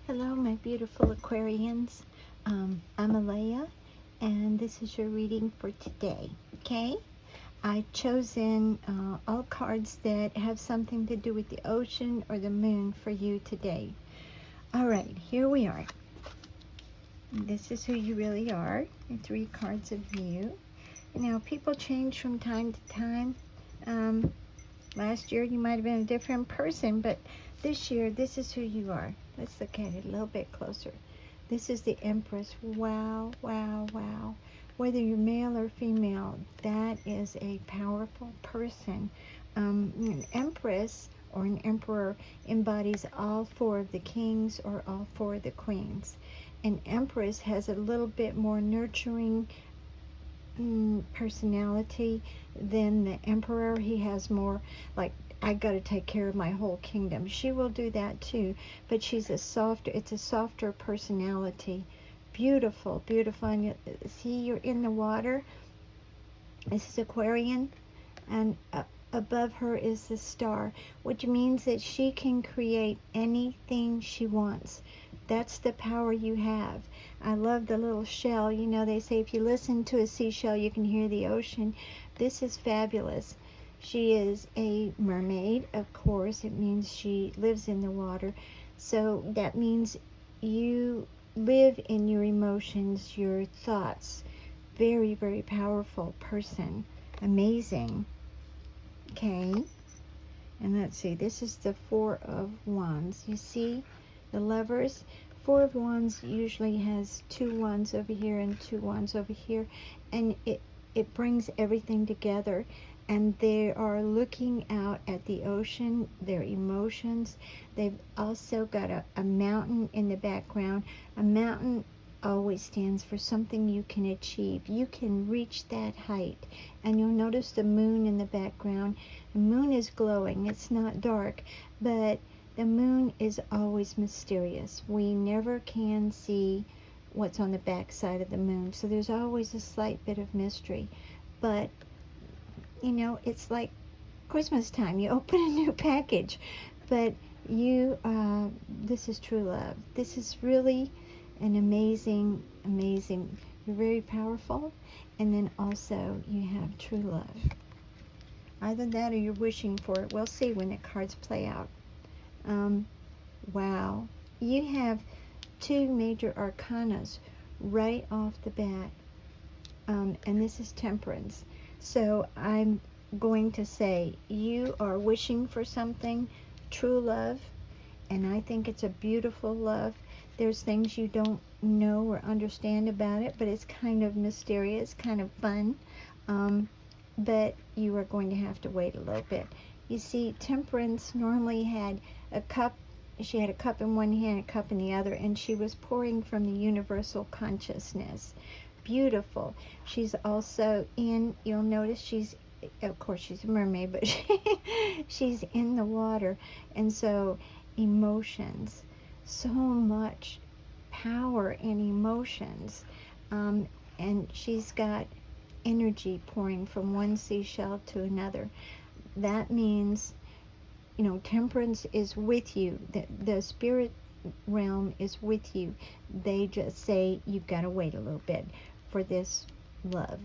Hello, my beautiful Aquarians. I'm Alea, and this is your reading for today. Okay? I've chosen all cards that have something to do with the ocean or the moon for you today. All right, here we are. This is who you really are. The 3 cards of you. Now, people change from time to time. Last year, you might have been a different person, but this year, this is who you are. Let's look at it a little bit closer. This is the Empress. Wow, wow, wow. Whether you're male or female, that is a powerful person. An Empress or an Emperor embodies all 4 of the kings or all 4 of the queens. An Empress has a little bit more nurturing personality than the Emperor. He has more like, I got to take care of my whole kingdom. She will do that too, but it's a softer personality. Beautiful, beautiful. And see, you're in the water. This is Aquarian, and above her is the star, which means that she can create anything she wants. That's the power you have. I love the little shell. You know, they say if you listen to a seashell, you can hear the ocean. This is fabulous. She is a mermaid, of course. It means she lives in the water. So that means you live in your emotions, your thoughts. Very, very powerful person. Amazing. Okay. And let's see, this is the 4 of Wands. You see the Lovers? 4 of Wands usually has 2 wands over here and 2 wands over here. And it brings everything together. And they are looking out at the ocean, their emotions. They've also got a mountain in the background. A mountain always stands for something you can achieve. You can reach that height. And you'll notice the moon in the background. The moon is glowing. It's not dark, but the moon is always mysterious. We never can see what's on the back side of the moon. So there's always a slight bit of mystery. But you know, it's like Christmas time. You open a new package, but this is true love. This is really an amazing. You're very powerful, and then also you have true love. Either that or you're wishing for it. We'll see when the cards play out. Wow. You have 2 major arcanas right off the bat, and this is Temperance. So I'm going to say you are wishing for something, true love, and I think it's a beautiful love. There's things you don't know or understand about it, but it's kind of mysterious, kind of fun. But you are going to have to wait a little bit. You see, Temperance normally had a cup. She had a cup in one hand, a cup in the other, and she was pouring from the universal consciousness. Beautiful. She's also you'll notice of course she's a mermaid, but she's in the water. And so emotions, so much power in emotions. And she's got energy pouring from one seashell to another. That means, you know, Temperance is with you. The spirit realm is with you. They just say you've got to wait a little bit for this love.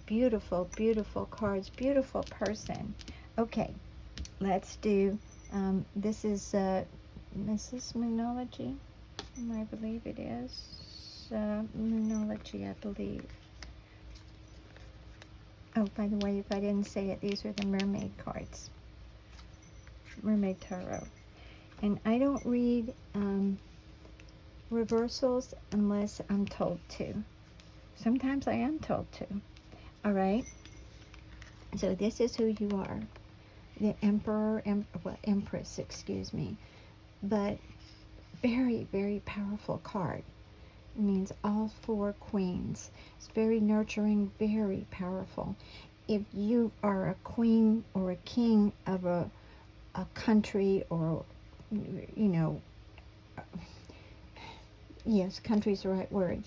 Beautiful, beautiful cards, beautiful person. Okay, let's do, this is Moonology, I believe it is. Moonology, I believe. Oh, by the way, if I didn't say it, these are the Mermaid cards. Mermaid Tarot. And I don't read reversals unless I'm told to. Sometimes I am told to. All right? So this is who you are. The Empress, excuse me. But very, very powerful card. It means all 4 queens. It's very nurturing, very powerful. If you are a queen or a king of a country, or, you know, yes, country's the right word.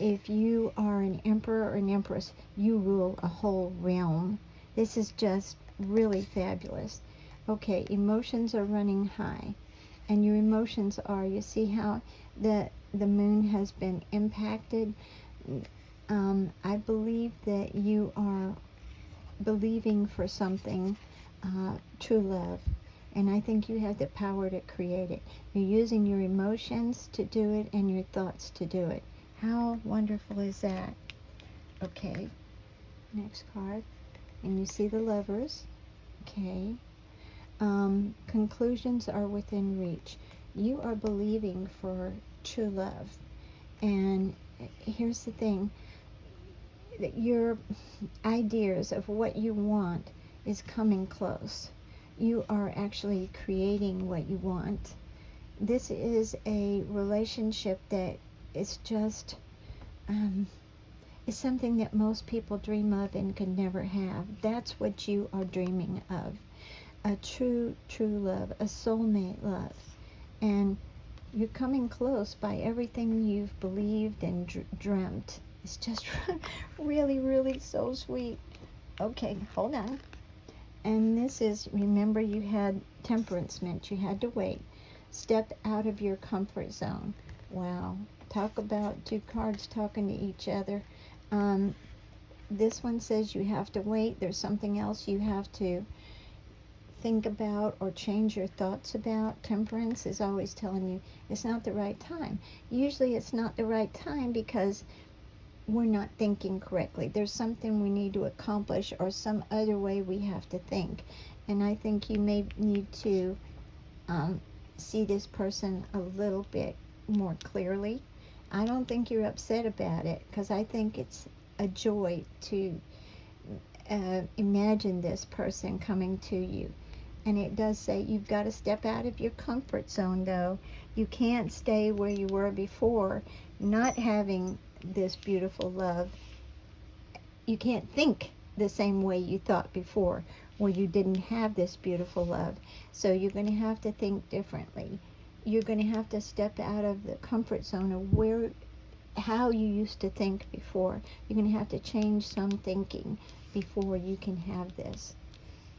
If you are an emperor or an empress, you rule a whole realm. This is just really fabulous. Okay, emotions are running high. And your emotions are, you see how the moon has been impacted. I believe that you are believing for something, true love. And I think you have the power to create it. You're using your emotions to do it and your thoughts to do it. How wonderful is that? Okay, next card. And you see the lovers. Okay. Conclusions are within reach. You are believing for true love. And here's the thing, that your ideas of what you want is coming close. You are actually creating what you want. This is a relationship that is just, is something that most people dream of and can never have. That's what you are dreaming of. A true love, a soulmate love. And you're coming close by everything you've believed and dreamt. It's just really, really so sweet. Okay, hold on. And this is, remember, you had temperance meant you had to wait. Step out of your comfort zone. Wow. Talk about two cards talking to each other. This one says you have to wait. There's something else you have to think about or change your thoughts about. Temperance is always telling you it's not the right time. Usually it's not the right time because we're not thinking correctly. There's something we need to accomplish or some other way we have to think. And I think you may need to see this person a little bit more clearly. I don't think you're upset about it because I think it's a joy to imagine this person coming to you. And it does say you've got to step out of your comfort zone, though. You can't stay where you were before, not having this beautiful love. You can't think the same way you thought before, where you didn't have this beautiful love. So you're going to have to think differently. You're going to have to step out of the comfort zone of how you used to think before. You're going to have to change some thinking before you can have this.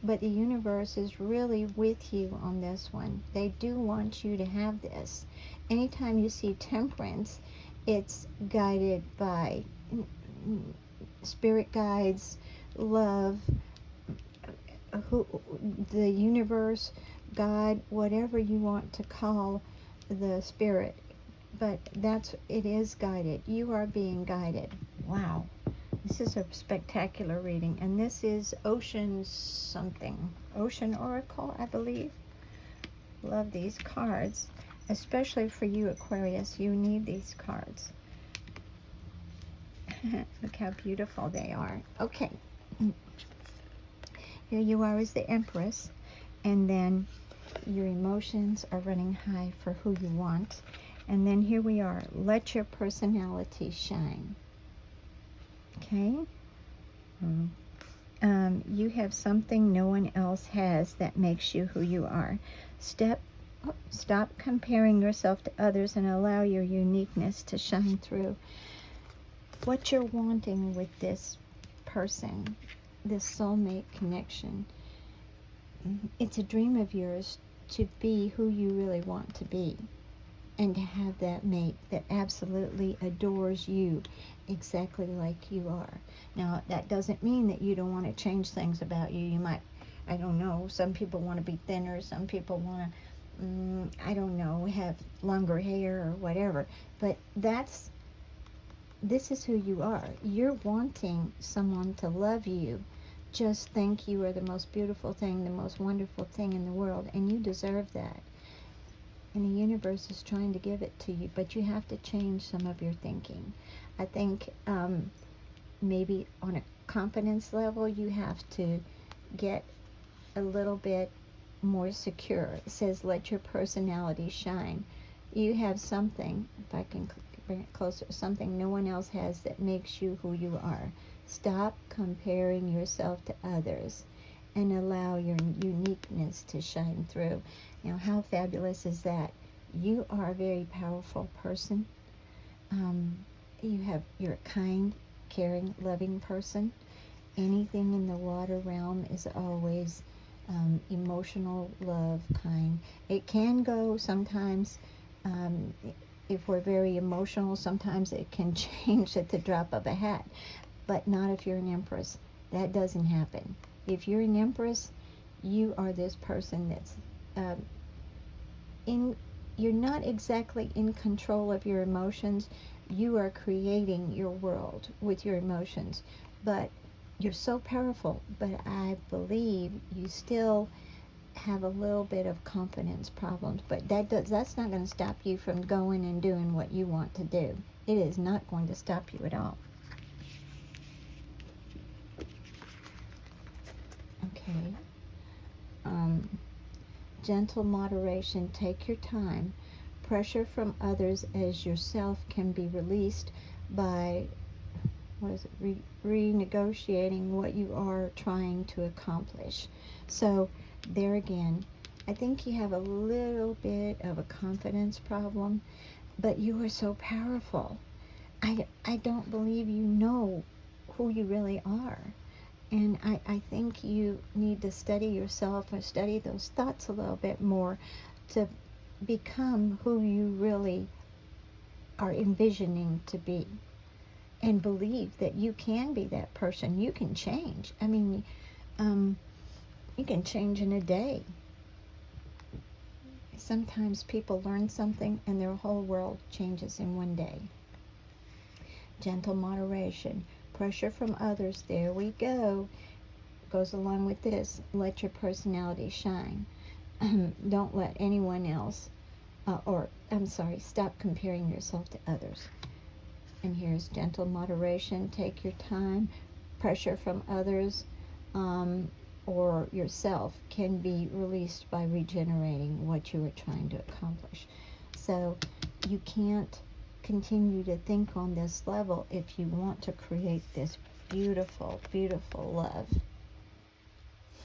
But the universe is really with you on this one. They do want you to have this. Anytime you see temperance, it's guided by spirit guides, love, the universe, God, whatever you want to call the spirit. But it is guided. You are being guided. Wow. This is a spectacular reading, and this is Ocean something. Ocean Oracle, I believe. Love these cards, especially for you, Aquarius. You need these cards. Look how beautiful they are. Okay. Here you are as the Empress, and then your emotions are running high for who you want. And then here we are. Let your personality shine. Okay? You have something no one else has that makes you who you are. Stop comparing yourself to others and allow your uniqueness to shine through. What you're wanting with this person, this soulmate connection, it's a dream of yours to be who you really want to be. And to have that mate that absolutely adores you exactly like you are. Now, that doesn't mean that you don't want to change things about you. You might, I don't know, some people want to be thinner, some people want to, I don't know, have longer hair or whatever. But this is who you are. You're wanting someone to love you. Just think you are the most beautiful thing, the most wonderful thing in the world, and you deserve that. And the universe is trying to give it to you, but you have to change some of your thinking. I think maybe on a confidence level, you have to get a little bit more secure. It says, let your personality shine. You have something, if I can bring it closer, something no one else has that makes you who you are. Stop comparing yourself to others and allow your uniqueness to shine through. Now, how fabulous is that? You are a very powerful person. You're a kind, caring, loving person. Anything in the water realm is always emotional love kind. It can go sometimes, um, if we're very emotional, sometimes it can change at the drop of a hat, but not if you're an Empress. That doesn't happen. If you're an Empress, you are this person that's um, in, you're not exactly in control of your emotions. You are creating your world with your emotions, but you're so powerful. But I believe you still have a little bit of confidence problems, but that's not going to stop you from going and doing what you want to do. It is not going to stop you at all. Okay. Gentle moderation. Take your time. Pressure from others as yourself can be released by, what is it, renegotiating what you are trying to accomplish. So there again, I think you have a little bit of a confidence problem, but you are so powerful. I don't believe you know who you really are. And I think you need to study yourself or study those thoughts a little bit more to become who you really are envisioning to be. And believe that you can be that person. You can change. I mean, you can change in a day. Sometimes people learn something and their whole world changes in one day. Gentle moderation. Pressure from others. There we go. Goes along with this. Let your personality shine. Don't let anyone else, stop comparing yourself to others. And here's gentle moderation. Take your time. Pressure from others or yourself can be released by regenerating what you are trying to accomplish. So you can't continue to think on this level if you want to create this beautiful, beautiful love.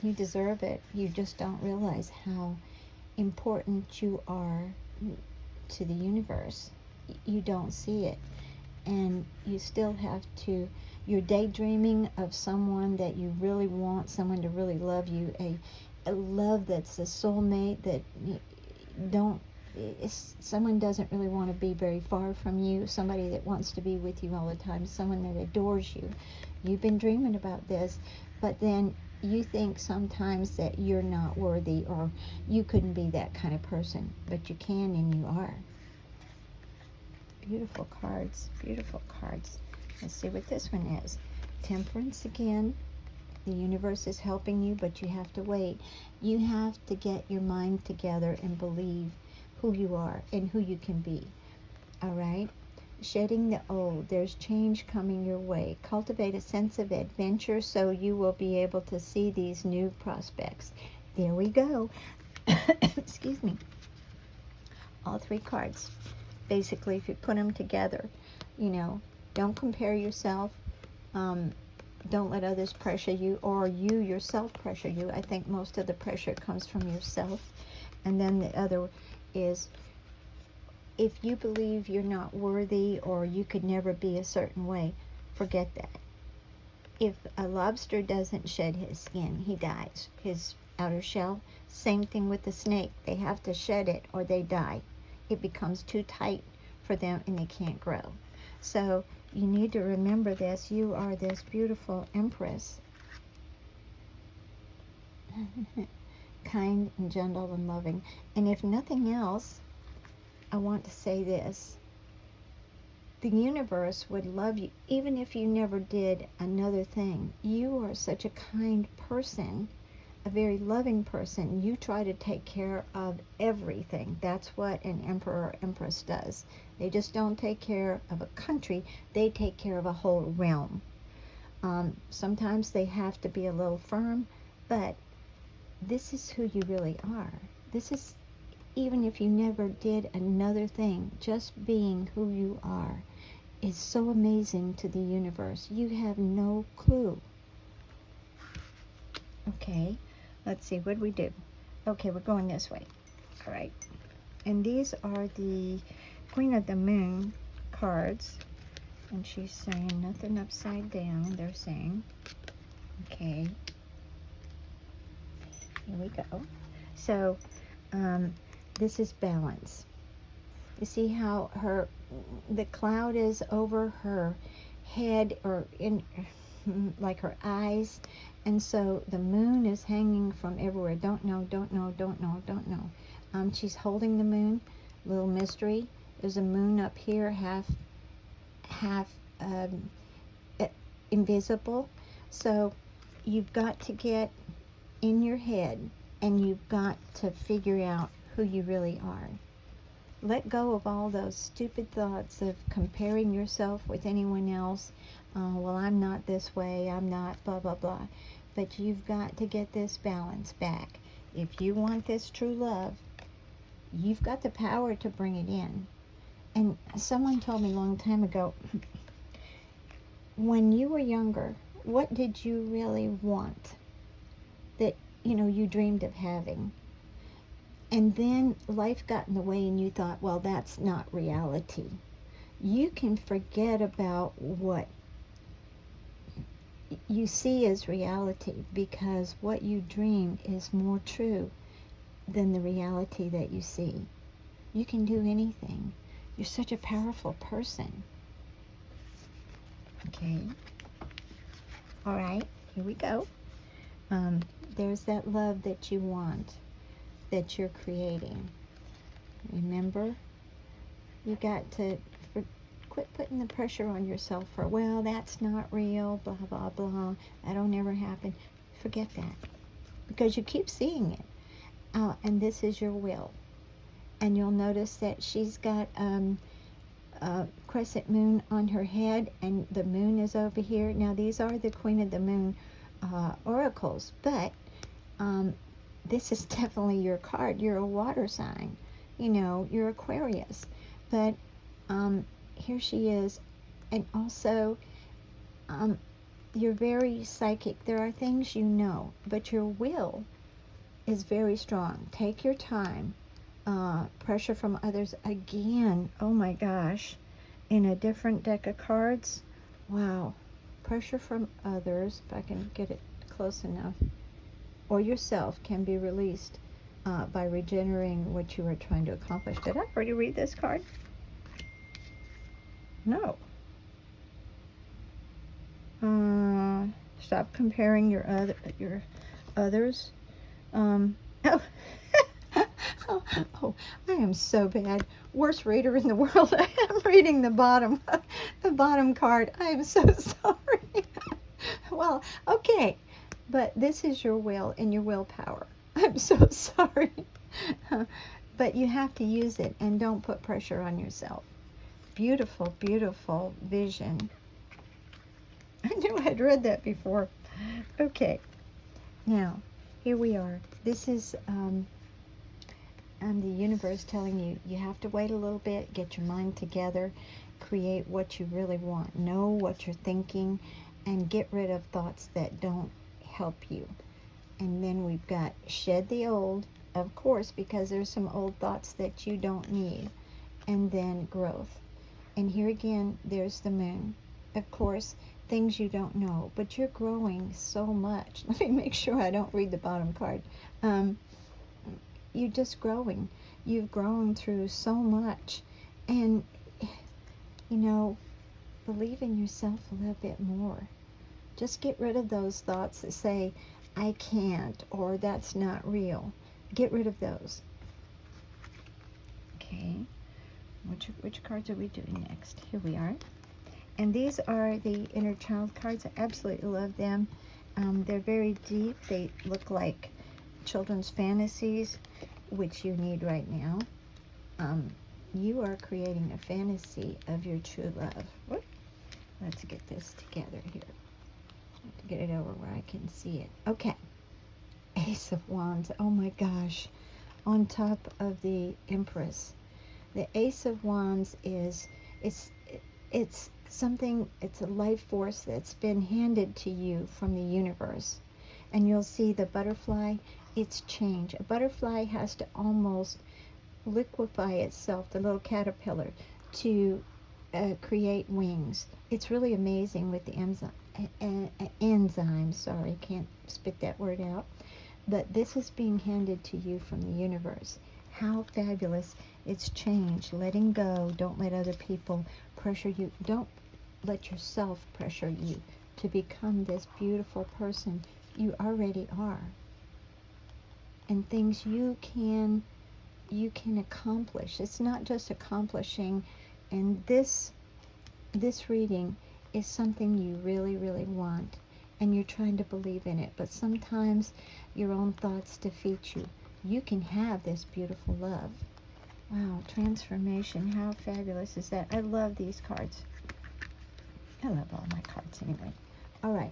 You deserve it. You just don't realize how important you are to the universe. You don't see it. And you still have to, you're daydreaming of someone that you really want, someone to really love you, a love that's a soulmate, that someone doesn't really want to be very far from you, somebody that wants to be with you all the time, someone that adores you. You've been dreaming about this, but then you think sometimes that you're not worthy or you couldn't be that kind of person, but you can and you are. Beautiful cards, beautiful cards. Let's see what this one is. Temperance again. The universe is helping you, but you have to wait. You have to get your mind together and believe who you are and who you can be. All right? Shedding the old. There's change coming your way. Cultivate a sense of adventure so you will be able to see these new prospects. There we go. Excuse me. All three cards. Basically, if you put them together, don't compare yourself. Don't let others pressure you or you yourself pressure you. I think most of the pressure comes from yourself. And then the other is, if you believe you're not worthy or you could never be a certain way, forget that. If a lobster doesn't shed his skin, he dies. His outer shell, same thing with the snake. They have to shed it or they die. It becomes too tight for them and they can't grow. So you need to remember this. You are this beautiful Empress. Kind and gentle and loving. And if nothing else, I want to say this. The universe would love you even if you never did another thing. You are such a kind person, a very loving person. You try to take care of everything. That's what an emperor or empress does. They just don't take care of a country. They take care of a whole realm. Sometimes they have to be a little firm, but this is who you really are. This is, even if you never did another thing, just being who you are is so amazing to the universe. You have no clue. Okay, let's see, what do we do? Okay, we're going this way. All right. And these are the Queen of the Moon cards. And she's saying nothing upside down, they're saying. Okay. Here we go. So this is balance. You see how the cloud is over her head, or in like her eyes, and so the moon is hanging from everywhere. Don't know, don't know, don't know, don't know. She's holding the moon. Little mystery. There's a moon up here, half um, invisible. So you've got to get in your head, and you've got to figure out who you really are. Let go of all those stupid thoughts of comparing yourself with anyone else. Well, I'm not this way, I'm not blah, blah, blah. But you've got to get this balance back. If you want this true love, you've got the power to bring it in. And someone told me a long time ago, when you were younger, what did you really want that, you dreamed of having? And then life got in the way and you thought, well, that's not reality. You can forget about what you see as reality, because what you dream is more true than the reality that you see. You can do anything. You're such a powerful person. Okay. All right, here we go. There's that love that you want, that you're creating. Remember, you got to quit putting the pressure on yourself for, well, that's not real, blah, blah, blah, that'll never happen. Forget that, because you keep seeing it. And this is your will. And you'll notice that she's got a crescent moon on her head, and the moon is over here. Now, these are the Queen of the Moon oracles, but this is definitely your card. You're a water sign. You're Aquarius. But here she is. And also, you're very psychic. There are things you know, but your will is very strong. Take your time. Pressure from others. Again, oh my gosh, in a different deck of cards. Wow. Pressure from others, if I can get it close enough, or yourself, can be released by regenerating what you are trying to accomplish. Did I already read this card? No. Stop comparing your others. Oh. Oh, I am so bad. Worst reader in the world. I am reading the bottom card. I am so sorry. Well, okay, but this is your will and your willpower. I'm so sorry. But you have to use it, and don't put pressure on yourself. Beautiful, beautiful vision. I knew I had read that before. Okay, now, here we are. This is the universe telling you, you have to wait a little bit, get your mind together, create what you really want, know what you're thinking, and get rid of thoughts that don't help you. And then we've got shed the old, of course, because there's some old thoughts that you don't need, and then growth. And here again, there's the moon. Of course, things you don't know, but you're growing so much. Let me make sure I don't read the bottom card. You're just growing. You've grown through so much. And, believe in yourself a little bit more. Just get rid of those thoughts that say, I can't, or that's not real. Get rid of those. Okay. Which cards are we doing next? Here we are. And these are the inner child cards. I absolutely love them. They're very deep. They look like children's fantasies, which you need right now. You are creating a fantasy of your true love. Whoop. Let's get this together here. To get it over where I can see it. Okay. Ace of Wands. Oh my gosh. On top of the Empress. The Ace of Wands is, it's something, it's a life force that's been handed to you from the universe. And you'll see the butterfly, it's change. A butterfly has to almost liquefy itself, the little caterpillar, to create wings. It's really amazing with the enzymes. Sorry, can't spit that word out. But this is being handed to you from the universe. How fabulous. It's change, letting go. Don't let other people pressure you. Don't let yourself pressure you to become this beautiful person you already are. And things you can accomplish. It's not just accomplishing. And this reading is something you really, really want. And you're trying to believe in it. But sometimes your own thoughts defeat you. You can have this beautiful love. Wow, transformation. How fabulous is that? I love these cards. I love all my cards anyway. All right.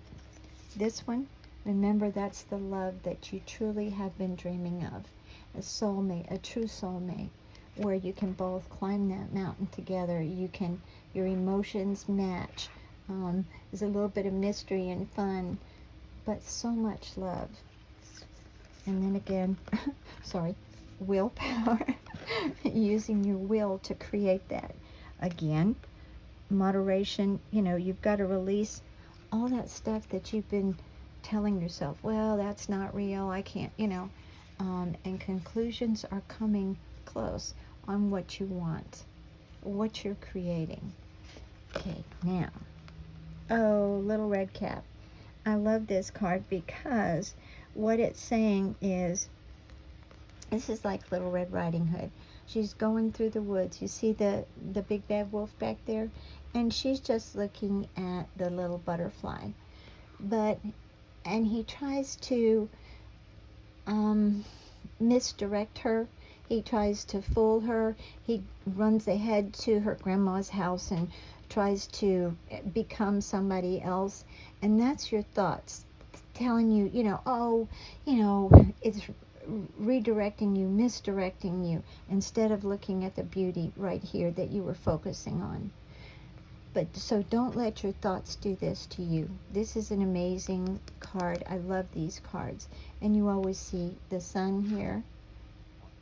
This one, remember, that's the love that you truly have been dreaming of. A soulmate, a true soulmate, where you can both climb that mountain together. Your emotions match. There's a little bit of mystery and fun, but so much love. And then again, sorry, willpower, using your will to create that. Again, moderation, you've got to release all that stuff that you've been telling yourself, well, that's not real, I can't, and conclusions are coming close on what you want, what you're creating. Okay, now, Little Red Cap. I love this card because what it's saying is, this is like Little Red Riding Hood. She's going through the woods. You see the big bad wolf back there? And she's just looking at the little butterfly. And he tries to misdirect her. He tries to fool her. He runs ahead to her grandma's house and tries to become somebody else. And that's your thoughts telling you, it's redirecting you, misdirecting you, instead of looking at the beauty right here that you were focusing on. But so don't let your thoughts do this to you. This is an amazing card. I love these cards. And you always see the sun here.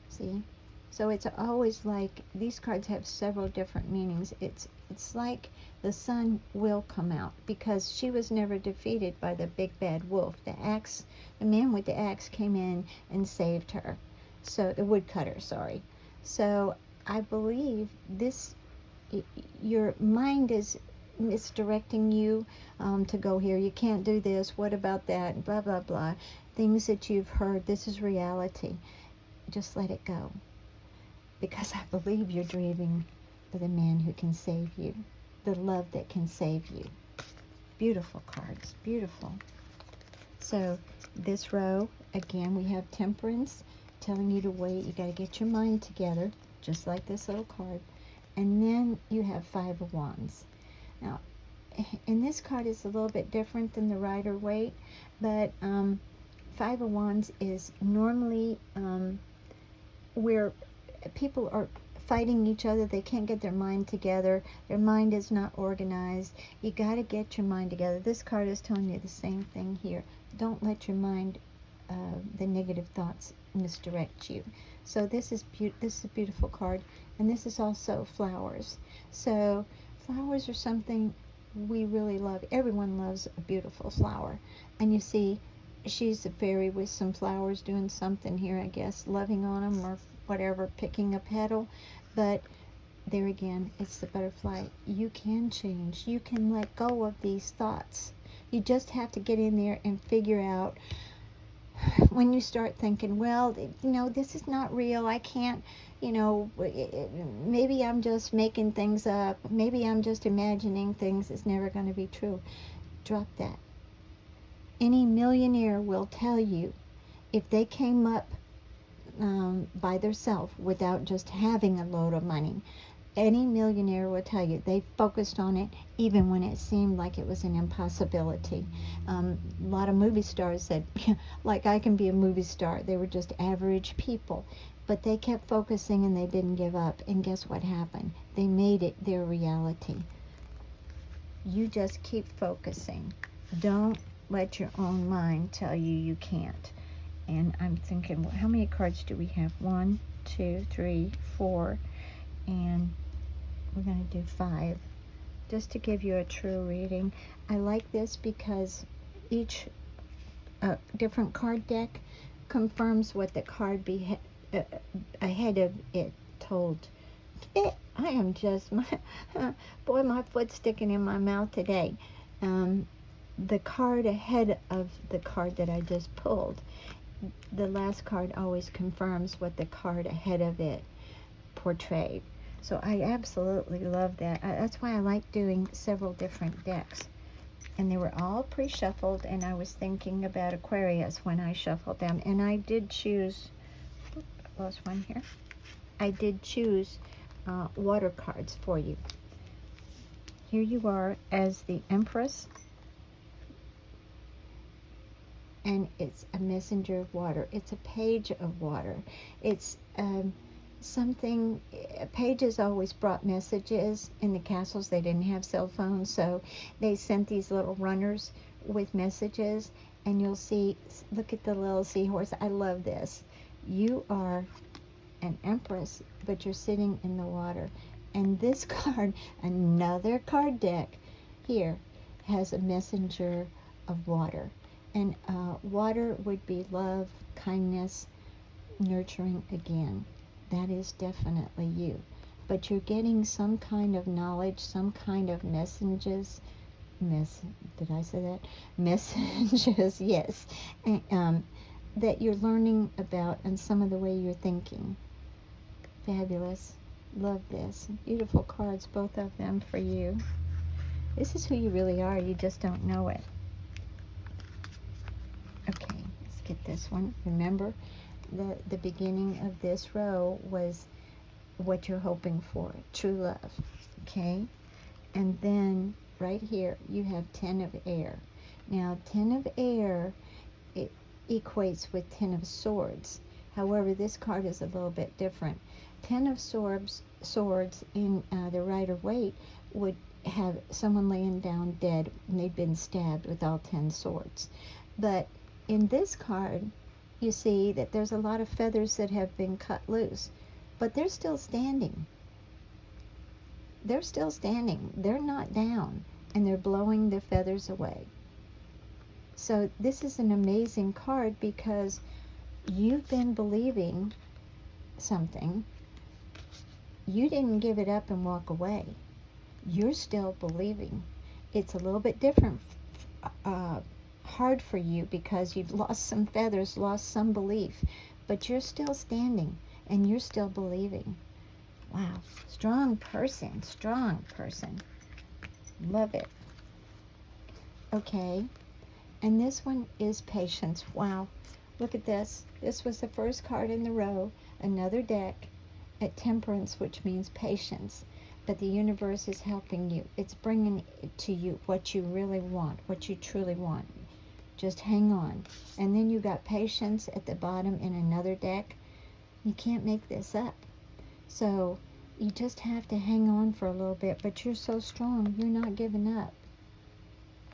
See? So it's always like, these cards have several different meanings. It's like the sun will come out, because she was never defeated by the big bad wolf. The man with the axe came in and saved her. So the woodcutter, sorry. So I believe your mind is misdirecting you to go here. You can't do this. What about that? Blah, blah, blah. Things that you've heard. This is reality. Just let it go. Because I believe you're dreaming of the man who can save you. The love that can save you. Beautiful cards. Beautiful. So this row, again, we have Temperance telling you to wait. You got to get your mind together, just like this little card. And then you have Five of Wands. Now, and this card is a little bit different than the Rider-Waite, but Five of Wands is normally where people are fighting each other. They can't get their mind together. Their mind is not organized. You got to get your mind together. This card is telling you the same thing here. Don't let your mind, the negative thoughts, misdirect you. So this is a beautiful card, and this is also flowers. So flowers are something we really love. Everyone loves a beautiful flower. And you see, she's a fairy with some flowers doing something here, I guess, loving on them or whatever, picking a petal. But there again, it's the butterfly. You can change. You can let go of these thoughts. You just have to get in there and figure out, when you start thinking, well, this is not real, I can't, maybe I'm just making things up, maybe I'm just imagining things, it's never going to be true. Drop that. Any millionaire will tell you, if they came up by themselves without just having a load of money, any millionaire will tell you they focused on it even when it seemed like it was an impossibility. A lot of movie stars said, like, I can be a movie star. They were just average people, but they kept focusing and they didn't give up. And guess what happened? They made it their reality. You just keep focusing. Don't let your own mind tell you you can't. And I'm thinking, well, how many cards do we have? 1, 2, 3, 4, and we're going to do 5, just to give you a true reading. I like this because each different card deck confirms what the card ahead of it told. I am just, boy, my foot's sticking in my mouth today. The card ahead of the card that I just pulled, the last card always confirms what the card ahead of it portrayed. So I absolutely love that. That's why I like doing several different decks. And they were all pre-shuffled, and I was thinking about Aquarius when I shuffled them. And I did choose, I lost one here. I did choose water cards for you. Here you are as the Empress, and it's a messenger of water. It's a page of water. It's something, pages always brought messages. In the castles, they didn't have cell phones, so they sent these little runners with messages. And you'll see, look at the little seahorse. I love this. You are an Empress, but you're sitting in the water. And this card, another card deck here, has a messenger of water. And water would be love, kindness, nurturing again. That is definitely you. But you're getting some kind of knowledge, some kind of messages. Did I say that? Messages, yes. And, that you're learning about, and some of the way you're thinking. Fabulous. Love this. Beautiful cards, both of them for you. This is who you really are. You just don't know it. Okay, let's get this one. Remember, the beginning of this row was what you're hoping for, true love. Okay? And then right here, you have 10 of air. Now, 10 of air, it equates with 10 of swords. However, this card is a little bit different. 10 of swords in the Rider-Waite would have someone laying down dead, and they'd been stabbed with all 10 swords. But in this card, you see that there's a lot of feathers that have been cut loose, but they're still standing. They're still standing. They're not down, and they're blowing the feathers away. So this is an amazing card because you've been believing something. You didn't give it up and walk away. You're still believing. It's a little bit different, hard for you because you've lost some feathers, lost some belief, but you're still standing and you're still believing. Wow, strong person, strong person. Love it. Okay, and this one is patience. Wow, look at this. This was the first card in the row, another deck at Temperance, which means patience. But the universe is helping you. It's bringing to you what you really want, what you truly want. Just hang on. And then you got patience at the bottom in another deck. You can't make this up. So you just have to hang on for a little bit, but you're so strong, you're not giving up.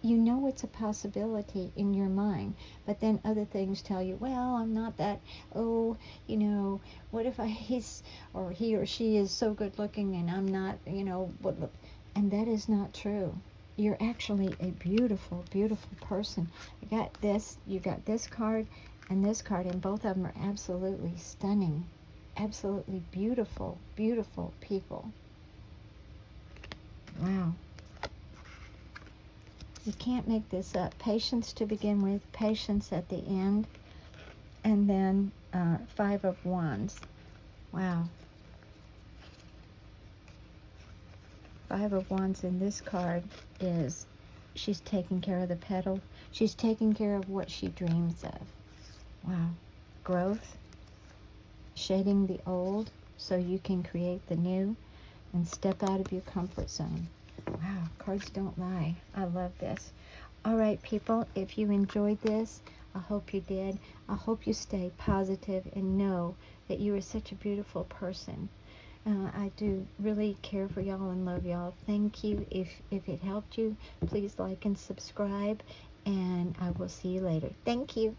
You know it's a possibility in your mind, but then other things tell you, well, I'm not that, oh, you know, what if he or she is so good looking and I'm not, you know, and that is not true. You're actually a beautiful, beautiful person. You got this card, and both of them are absolutely stunning, absolutely beautiful, beautiful people. Wow. You can't make this up. Patience to begin with, patience at the end, and then 5 of Wands. Wow. 5 of Wands in this card is she's taking care of the petal. She's taking care of what she dreams of. Wow. Growth, shedding the old so you can create the new and step out of your comfort zone. Wow, cards don't lie. I love this. All right, people, if you enjoyed this, I hope you did. I hope you stay positive and know that you are such a beautiful person. I do really care for y'all and love y'all. Thank you. If it helped you, please like and subscribe, and I will see you later. Thank you.